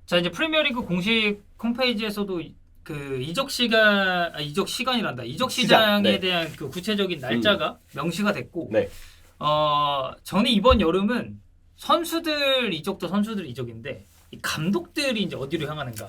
자, 이제 프리미어리그 공식 홈페이지에서도 그 이적 시장에 네. 대한 그 구체적인 날짜가 명시가 됐고, 네. 저는 이번 여름은 선수들 이적도 선수들 이적인데 이 감독들이 이제 어디로 향하는가.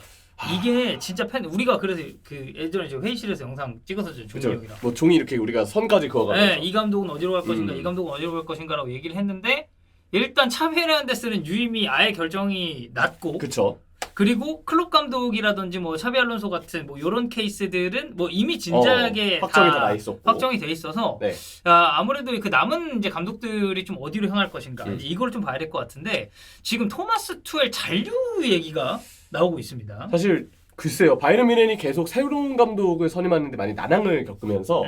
이게 진짜 우리가 그래서 그 예전에 저 회의실에서 영상 찍어서 종이 그죠. 형이랑 뭐 종이 이렇게 우리가 선까지 그어가면서. 이 감독은 어디로 갈 것인가, 이 감독은 어디로 갈 것인가라고 얘기를 했는데 일단 차비 헤르난데스는 유임이 아예 결정이 났고, 그쵸. 그리고 클롭 감독이라든지 뭐 차비 알론소 같은 뭐 이런 케이스들은 뭐 이미 진작에 확정이 다 나 있었고. 확정이 돼 있어서 네. 아무래도 그 남은 이제 감독들이 좀 어디로 향할 것인가 이제 이걸 좀 봐야 될 것 같은데 지금 토마스 투엘 잔류 얘기가 나오고 있습니다. 사실 글쎄요. 바이에른 뮌헨이 계속 새로운 감독을 선임하는데 많이 난항을 겪으면서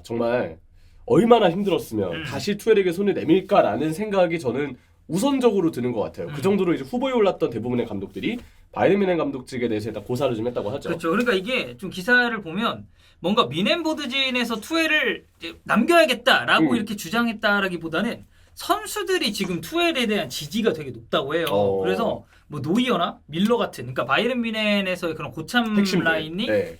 정말 얼마나 힘들었으면 다시 투엘에게 손을 내밀까라는 생각이 저는 우선적으로 드는 것 같아요. 그 정도로 이제 후보에 올랐던 대부분의 감독들이 바이에른 뮌헨 감독직에 대해서 일단 고사를 좀 했다고 하죠. 그렇죠. 그러니까 이게 좀 기사를 보면 뭔가 미넨보드진에서 투엘을 남겨야겠다라고 이렇게 주장했다라기보다는 선수들이 지금 투엘에 대한 지지가 되게 높다고 해요. 그래서 뭐 노이어나 밀러 같은, 그러니까 바이에른 뮌헨에서의 그런 고참 핵심들. 라인이 네.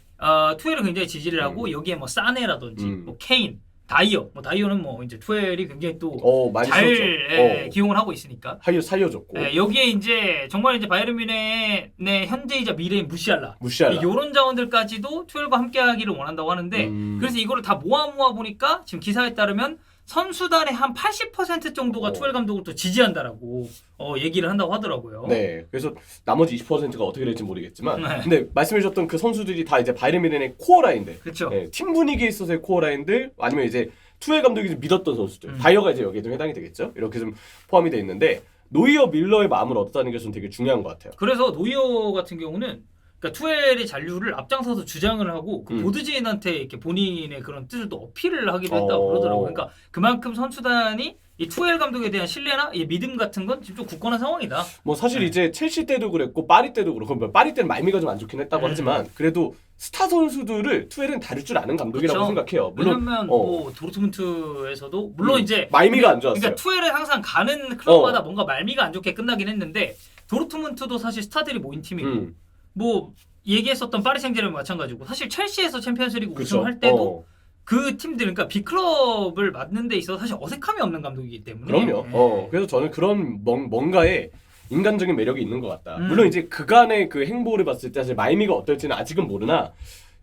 투엘을 굉장히 지지를 하고 여기에 뭐 사네라든지 뭐 케인, 다이어는 뭐 이제 투엘이 굉장히 또 많이 잘 기용을 하고 있으니까 살려줬고. 여기에 이제 정말 이제 바이에른 뮌헨의 현재이자 미래인 무시알라. 무시알라. 이런 자원들까지도 투엘과 함께하기를 원한다고 하는데 그래서 이거를 다 모아 보니까 지금 기사에 따르면 선수단의 한 80% 정도가 투엘 감독을 또 지지한다라고 얘기를 한다고 하더라고요. 네, 그래서 나머지 20%가 어떻게 될지 모르겠지만, 네. 근데 말씀해주셨던 그 선수들이 다 이제 바이에른 뮌헨의 코어 라인들, 그렇죠. 네, 팀 분위기에 있어서의 코어 라인들, 아니면 이제 투엘 감독이 좀 믿었던 선수들, 바이어가 이제 여기에 좀 해당이 되겠죠. 이렇게 좀 포함이 돼 있는데 노이어, 밀러의 마음을 얻었다는 게 좀 되게 중요한 것 같아요. 그래서 노이어 같은 경우는 그러니까 투엘의 잔류를 앞장서서 주장을 하고 그 보드진한테 이렇게 본인의 그런 뜻을 또 어필을 하기도 했다고 그러더라고요. 그러니까 그만큼 선수단이 이 투엘 감독에 대한 신뢰나 이 믿음 같은 건 지금 좀 굳건한 상황이다. 뭐 사실 이제 첼시 때도 그랬고 파리 때도 그렇고, 파리 때는 말미가 좀 안 좋긴 했다고 하지만 그래도 스타 선수들을 투엘은 다룰 줄 아는 감독이라고 생각해요. 물론 왜냐면 뭐 도르트문트에서도 물론 이제 말미가 안 좋았어요. 그러니까 투엘은 항상 가는 클럽마다 뭔가 말미가 안 좋게 끝나긴 했는데 도르트문트도 사실 스타들이 모인 팀이고 뭐 얘기했었던 파리 생제르맹 마찬가지고 사실 첼시에서 챔피언스리그 우승할 때도 그 팀들, 그러니까 빅클럽을 맡는 데 있어서 사실 어색함이 없는 감독이기 때문에. 그럼요. 그래서 저는 그런 뭔가의 인간적인 매력이 있는 것 같다. 물론 이제 그간의 그 행보를 봤을 때 사실 말미가 어떨지는 아직은 모르나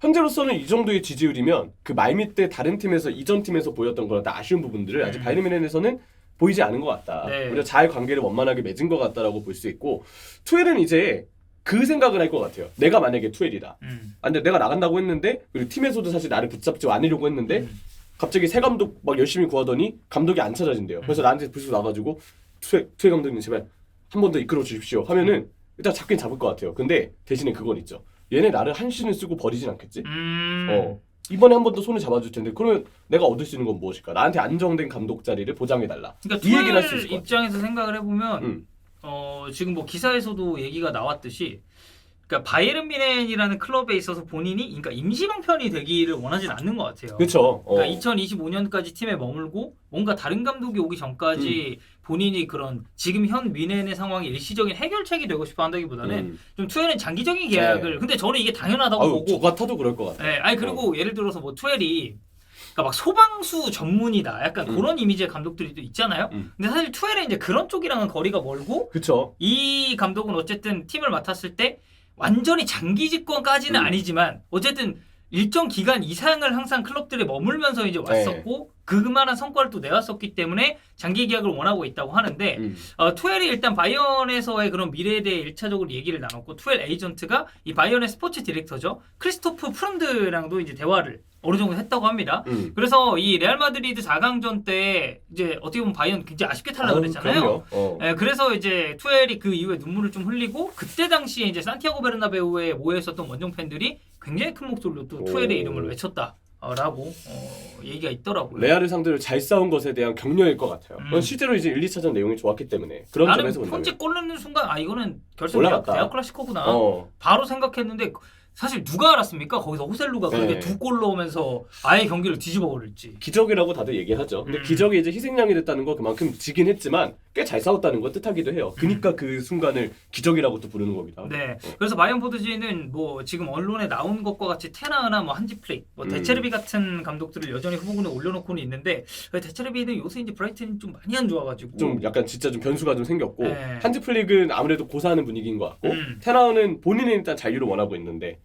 현재로서는 이 정도의 지지율이면 그 말미 때 다른 팀에서 이전 팀에서 보였던 그런 아쉬운 부분들을 아직 바이에른 뮌헨에서는 보이지 않은 것 같다. 오히려 잘 관계를 원만하게 맺은 것 같다라고 볼 수 있고, 투엘은 이제 그 생각을 할 것 같아요. 내가 만약에 투엘이다. 근데 내가 나간다고 했는데, 그리고 팀에서도 사실 나를 붙잡지 않으려고 했는데 갑자기 새 감독 막 열심히 구하더니 감독이 안 찾아진대요. 그래서 나한테 불쑥 나가지고 투엘 감독님 제발 한 번 더 이끌어 주십시오 하면은 일단 잡긴 잡을 것 같아요. 근데 대신에 그건 있죠. 얘네 나를 한신을 쓰고 버리진 않겠지? 이번에 한 번 더 손을 잡아줄 텐데 그러면 내가 얻을 수 있는 건 무엇일까? 나한테 안정된 감독 자리를 보장해달라. 그러니까 이 얘기를 할 수 있을 투엘 것 같아요. 입장에서 생각을 해보면 지금 뭐 기사에서도 얘기가 나왔듯이 그러니까 바이에른 뮌헨이라는 클럽에 있어서 본인이 그러니까 임시방편이 되기를 원하진 않는 것 같아요. 그렇죠. 그러니까 2025년까지 팀에 머물고 뭔가 다른 감독이 오기 전까지 본인이 그런 지금 현 뮌헨의 상황이 일시적인 해결책이 되고 싶어 한다기보다는 좀 투엘은 장기적인 계약을 근데 저는 이게 당연하다고 보고 저 같아도 그럴 것 같아요. 아니 그리고 예를 들어서 뭐 투엘이 그러니까 막 소방수 전문이다 약간 그런 이미지의 감독들이 또 있잖아요. 근데 사실 투엘은 이제 그런 쪽이랑은 거리가 멀고 그렇죠. 이 감독은 어쨌든 팀을 맡았을 때 완전히 장기 집권까지는 아니지만 어쨌든 일정 기간 이상을 항상 클럽들에 머물면서 이제 왔었고 그만한 성과를 또 내왔었기 때문에 장기 계약을 원하고 있다고 하는데 투엘이 일단 바이언에서의 그런 미래에 대해 1차적으로 얘기를 나눴고 투엘 에이전트가 이 바이언의 스포츠 디렉터죠 크리스토프 프룬드랑도 이제 대화를 어느 정도 했다고 합니다. 그래서 이 레알 마드리드 4강전 때 이제 어떻게 보면 바이언 굉장히 아쉽게 탈락을 했잖아요. 그래서 이제 투엘이 그 이후에 눈물을 좀 흘리고 그때 당시에 이제 산티아고 베르나베우에 모여 있었던 원정 팬들이 굉장히 큰 목소리로 또 투엘의 이름을 외쳤다라고 얘기가 있더라고요. 레알을 상대로 잘 싸운 것에 대한 격려일 것 같아요. 그건 실제로 이제 1, 2차전 내용이 좋았기 때문에 그런 점에서 나는 본다면 번째 골 넣는 순간 이거는 결승 올라갔다. 대학 클래시코구나 바로 생각했는데 사실 누가 알았습니까? 거기서 호셀루가 그렇게 네. 2골 넣으면서 아예 경기를 뒤집어 버릴지. 기적이라고 다들 얘기하죠. 근데 기적이 이제 희생양이 됐다는 거 그만큼 지긴 했지만 꽤 잘 싸웠다는 걸 뜻하기도 해요. 그러니까 그 순간을 기적이라고 또 부르는 겁니다. 네. 그래서 바이언 포드지는 뭐 지금 언론에 나온 것과 같이 테나나 뭐 한지 플릭, 뭐 데체르비 같은 감독들을 여전히 후보군에 올려놓고는 있는데 데체르비는 요새 이제 브라이튼이 좀 많이 안 좋아가지고 좀 약간 진짜 좀 변수가 좀 생겼고 네. 한지 플릭은 아무래도 고사하는 분위기인 것 같고 테나우는 본인은 일단 잔류를 원하고 있는데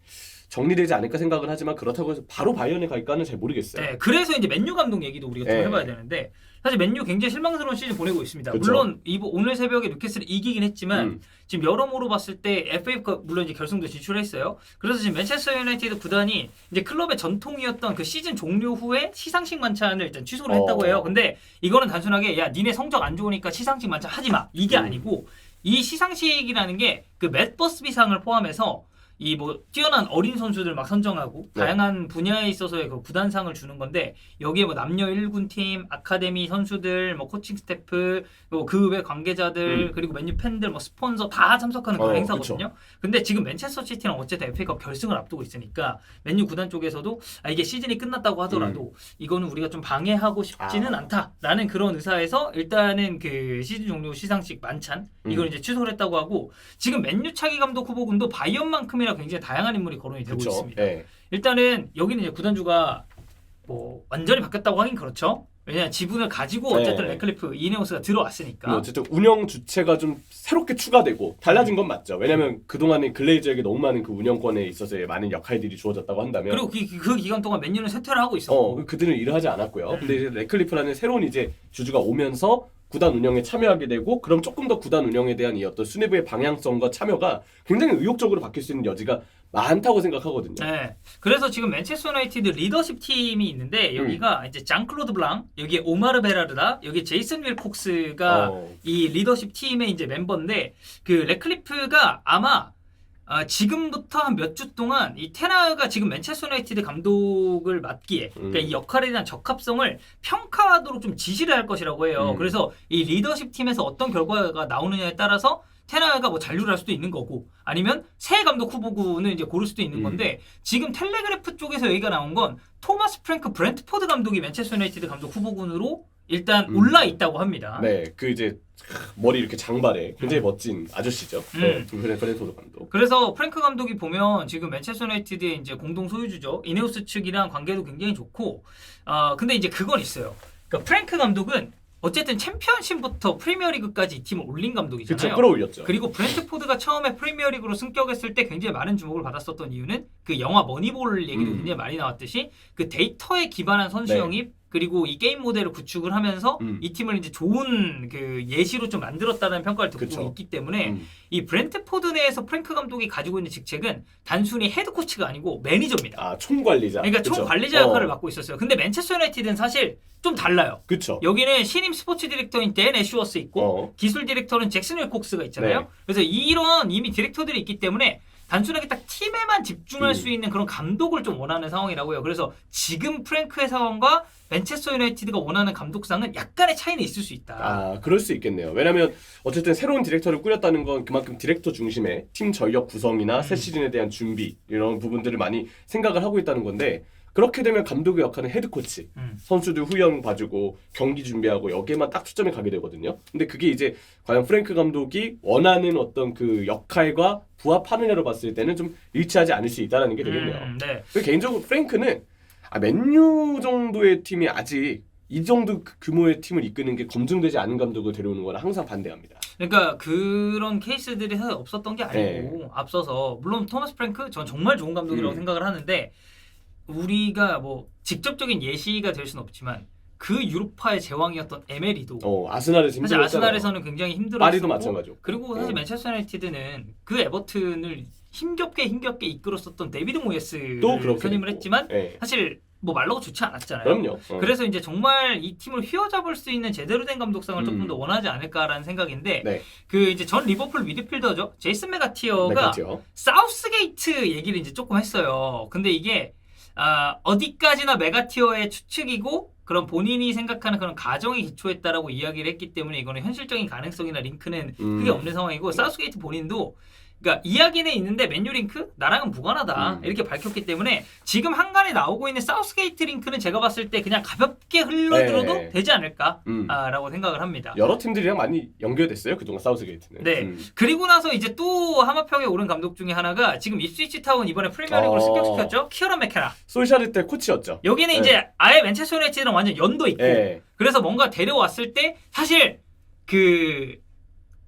정리되지 않을까 생각은 하지만 그렇다고 해서 바로 바이언에 갈까는 잘 모르겠어요. 네, 그래서 이제 맨유 감독 얘기도 우리가 좀 네. 해봐야 되는데 사실 맨유 굉장히 실망스러운 시즌 보내고 있습니다. 그쵸. 물론 오늘 새벽에 뉴캐슬을 이기긴 했지만 지금 여러모로 봤을 때 FA컵 물론 이제 결승도 진출했어요. 그래서 지금 맨체스터 유나이티드 구단이 이제 클럽의 전통이었던 그 시즌 종료 후에 시상식 만찬을 일단 취소를 했다고 해요. 근데 이거는 단순하게 야 니네 성적 안 좋으니까 시상식 만찬 하지 마 이게 아니고 이 시상식이라는 게 그 맷 버스비상을 포함해서 이 뭐 뛰어난 어린 선수들 막 선정하고 네. 다양한 분야에 있어서의 그 구단상을 주는 건데 여기에 뭐 남녀 1군 팀, 아카데미 선수들, 뭐 코칭 스태프, 그 외 관계자들 그리고 맨유 팬들, 뭐 스폰서 다 참석하는 그런 행사거든요. 그쵸. 근데 지금 맨체스터 시티랑 어쨌든 FA컵 결승을 앞두고 있으니까 맨유 구단 쪽에서도 이게 시즌이 끝났다고 하더라도 이거는 우리가 좀 방해하고 싶지는 않다라는 그런 의사에서 일단은 그 시즌 종료 시상식 만찬 이걸 이제 취소를 했다고 하고 지금 맨유 차기 감독 후보군도 바이언만큼이나 굉장히 다양한 인물이 거론이 되고 그쵸? 있습니다. 네. 일단은 여기는 이제 구단주가 뭐 완전히 바뀌었다고 하긴 그렇죠. 왜냐하면 지분을 가지고 어쨌든 네. 래클리프 이네오스가 들어왔으니까. 어쨌든 운영 주체가 좀 새롭게 추가되고 달라진 건 맞죠. 왜냐하면 그동안에 글레이저에게 너무 많은 그 운영권에 있어서의 많은 역할들이 주어졌다고 한다면 그리고 그 기간 동안 맨유는 쇠퇴를 하고 있었고 그들은 일을 하지 않았고요. 근데 이제 래클리프라는 새로운 이제 주주가 오면서 구단 운영에 참여하게 되고 그럼 조금 더 구단 운영에 대한 이 어떤 수뇌부의 방향성과 참여가 굉장히 의욕적으로 바뀔 수 있는 여지가 많다고 생각하거든요. 네. 그래서 지금 맨체스터 유나이티드 리더십 팀이 있는데 여기가 이제 장클로드 블랑, 여기에 오마르 베라르다, 여기 제이슨 윌콕스가 이 리더십 팀의 이제 멤버인데 그 래클리프가 아마 지금부터 한 몇 주 동안 이 테나가 지금 맨체스터 유나이티드 감독을 맡기에 그러니까 이 역할에 대한 적합성을 평가하도록 좀 지시를 할 것이라고 해요. 그래서 이 리더십 팀에서 어떤 결과가 나오느냐에 따라서 테나가 뭐 잔류를 할 수도 있는 거고 아니면 새 감독 후보군을 이제 고를 수도 있는 건데 지금 텔레그래프 쪽에서 얘기가 나온 건 토마스 프랭크 브렌트포드 감독이 맨체스터 유나이티드 감독 후보군으로 일단 올라 있다고 합니다. 네, 그 이제 머리 이렇게 장발에 굉장히 멋진 아저씨죠. 네, 브렌토드 감독. 그래서 프랭크 감독이 보면 지금 맨체스터 유나이티드의 이제 공동 소유주죠. 이네오스 측이랑 관계도 굉장히 좋고, 근데 이제 그건 있어요. 그러니까 프랭크 감독은 어쨌든 챔피언십부터 프리미어리그까지 이 팀을 올린 감독이잖아요. 그쵸, 끌어올렸죠. 그리고 브렌트포드가 처음에 프리미어리그로 승격했을 때 굉장히 많은 주목을 받았었던 이유는 그 영화 머니볼 얘기도 굉장히 많이 나왔듯이 그 데이터에 기반한 선수 영입 그리고 이 게임 모델을 구축을 하면서 이 팀을 이제 좋은 그 예시로 좀 만들었다는 평가를 듣고 있기 때문에 이 브렌트포드 내에서 프랭크 감독이 가지고 있는 직책은 단순히 헤드 코치가 아니고 매니저입니다. 총관리자. 그러니까 총관리자 역할을 맡고 있었어요. 근데 맨체스터 유나이티드는 사실 좀 달라요. 그렇죠. 여기는 신임 스포츠 디렉터인 댄 애슈워스 있고 기술 디렉터는 잭슨 윌콕스가 있잖아요. 네. 그래서 이런 이미 디렉터들이 있기 때문에 단순하게 딱 팀에만 집중할 수 있는 그런 감독을 좀 원하는 상황이라고요. 그래서 지금 프랭크의 상황과 맨체스터 유나이티드가 원하는 감독상은 약간의 차이는 있을 수 있다. 그럴 수 있겠네요. 왜냐하면 어쨌든 새로운 디렉터를 꾸렸다는 건 그만큼 디렉터 중심의 팀 전력 구성이나 새 시즌에 대한 준비 이런 부분들을 많이 생각을 하고 있다는 건데 그렇게 되면 감독의 역할은 헤드코치, 선수들 후영 봐주고 경기 준비하고 여기에만 딱 초점이 가게 되거든요. 근데 그게 이제 과연 프랭크 감독이 원하는 어떤 그 역할과 부합하느냐로 봤을 때는 좀 일치하지 않을 수 있다는 게 되겠네요. 네. 개인적으로 프랭크는 맨유 정도의 팀이 아직 이 정도 규모의 팀을 이끄는 게 검증되지 않은 감독을 데려오는 거는 항상 반대합니다. 그러니까 그런 케이스들이 사실 없었던 게 아니고 앞서서 물론 토마스 프랭크 전 정말 좋은 감독이라고 생각을 하는데 우리가 뭐 직접적인 예시가 될 수는 없지만 그 유로파의 제왕이었던 에메리도 아스날에서 사실 아스날에서는 굉장히 힘들었고 파리도 마찬가지고 그리고 사실 맨체스터 유나이티드는 그 에버튼을 힘겹게 이끌었었던 데비드 모예스를 선임을 했지만 사실 뭐 말로가 좋지 않았잖아요. 그럼요. 그래서 이제 정말 이 팀을 휘어잡을 수 있는 제대로 된 감독상을 조금 더 원하지 않을까라는 생각인데 그 이제 전 리버풀 미드필더죠. 제이슨 메가티어가 사우스게이트 얘기를 이제 조금 했어요. 근데 이게 어디까지나 메가티어의 추측이고 그런 본인이 생각하는 그런 가정에 기초했다라고 이야기를 했기 때문에 이거는 현실적인 가능성이나 링크는 크게 없는 상황이고 사우스게이트 본인도 그러니까 이야기는 있는데 맨유 링크 나랑은 무관하다 이렇게 밝혔기 때문에 지금 한간에 나오고 있는 사우스게이트 링크는 제가 봤을 때 그냥 가볍게 흘러들어도 네. 되지 않을까라고 생각을 합니다. 여러 팀들이랑 많이 연결됐어요 그동안 사우스게이트는. 네. 그리고 나서 이제 또 하마평에 오른 감독 중에 하나가 지금 입스위치 타운 이번에 프리미어리그로 승격시켰죠. 키어런 맥케나. 솔샤르 때 코치였죠. 여기는 네. 이제 아예 맨체스터 유나이티드랑 완전 연도 있고 네. 그래서 뭔가 데려왔을 때 사실 그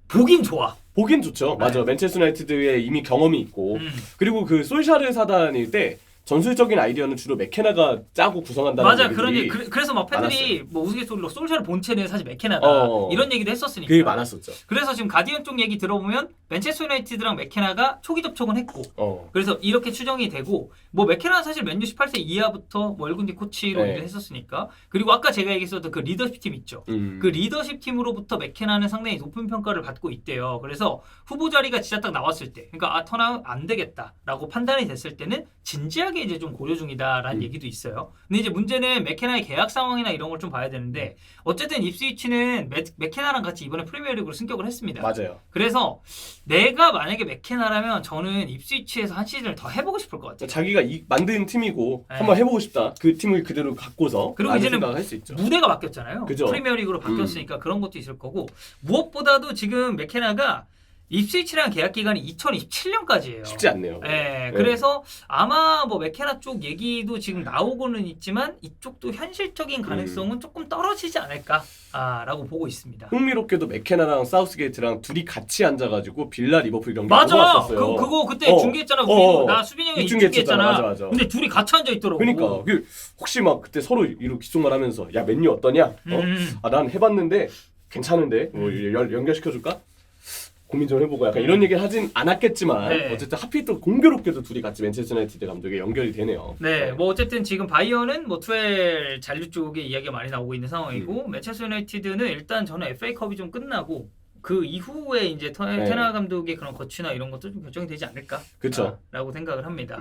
보긴 좋아. 보긴 좋죠. 맞아. 네. 맨체스터 유나이티드에 이미 경험이 있고 그리고 그 솔샤르 사단일 때 전술적인 아이디어는 주로 맥케나가 짜고 구성한다는 맞아. 얘기들이 그래서 막 팬들이 뭐 우스갯소리로 솔샤르 본체는 사실 맥케나다 이런 얘기도 했었으니까. 그게 많았었죠. 그래서 지금 가디언 쪽 얘기 들어보면 맨체스터 유나이티드랑 맥케나가 초기 접촉은 했고 그래서 이렇게 추정이 되고 뭐 맥케나는 사실 맨유 18세 이하부터 뭐 1군디 코치로 네. 일을 했었으니까 그리고 아까 제가 얘기했었던 그 리더십 팀 있죠. 그 리더십 팀으로부터 맥케나는 상당히 높은 평가를 받고 있대요. 그래서 후보 자리가 진짜 딱 나왔을 때 그러니까 턴아웃 안 되겠다라고 판단이 됐을 때는 진지하게 이제 좀 고려 중이다라는 얘기도 있어요. 근데 이제 문제는 맥케나의 계약 상황이나 이런 걸 좀 봐야 되는데 어쨌든 입스위치는 맥케나랑 같이 이번에 프리미어리그로 승격을 했습니다. 맞아요. 그래서 내가 만약에 맥케나라면 저는 입스위치에서 한 시즌을 더 해보고 싶을 것 같아요. 자기가 만든 팀이고 네. 한번 해보고 싶다. 그 팀을 그대로 갖고서 그리고 이제는 생각을 할 수 있죠. 무대가 바뀌었잖아요. 그죠? 프리미어리그로 바뀌었으니까 그런 것도 있을 거고 무엇보다도 지금 맥케나가 입스위치랑 계약 기간이 2027년까지예요. 쉽지 않네요. 네, 그래서 아마 뭐 맥케나 쪽 얘기도 지금 나오고는 있지만 이쪽도 현실적인 가능성은 조금 떨어지지 않을까라고 보고 있습니다. 흥미롭게도 맥케나랑 사우스게이트랑 둘이 같이 앉아가지고 빌라 리버풀 경기 맞아. 봤었어요. 그거 그때 중계했잖아. 우리 나 수빈이 형이 중계했잖아. 맞아. 근데 둘이 같이 앉아 있더라고. 그러니까 혹시 막 그때 서로 이렇게 귓속말 하면서 야 맨유 어떠냐? 난 해봤는데 괜찮은데 뭐 연결시켜줄까? 고민 좀 해보고 약간 이런 얘기를 하진 않았겠지만 네. 어쨌든 하필 또 공교롭게도 둘이 같이 맨체스터 유나이티드 감독에 연결이 되네요. 네, 뭐 어쨌든 지금 바이언은 뭐 투엘 잔류 쪽에 이야기가 많이 나오고 있는 상황이고 맨체스터 유나이티드는 일단 저는 FA컵이 좀 끝나고 그 이후에 이제 테나 감독의 그런 거취나 이런 것도 좀 결정이 되지 않을까? 그쵸. 라고 생각을 합니다.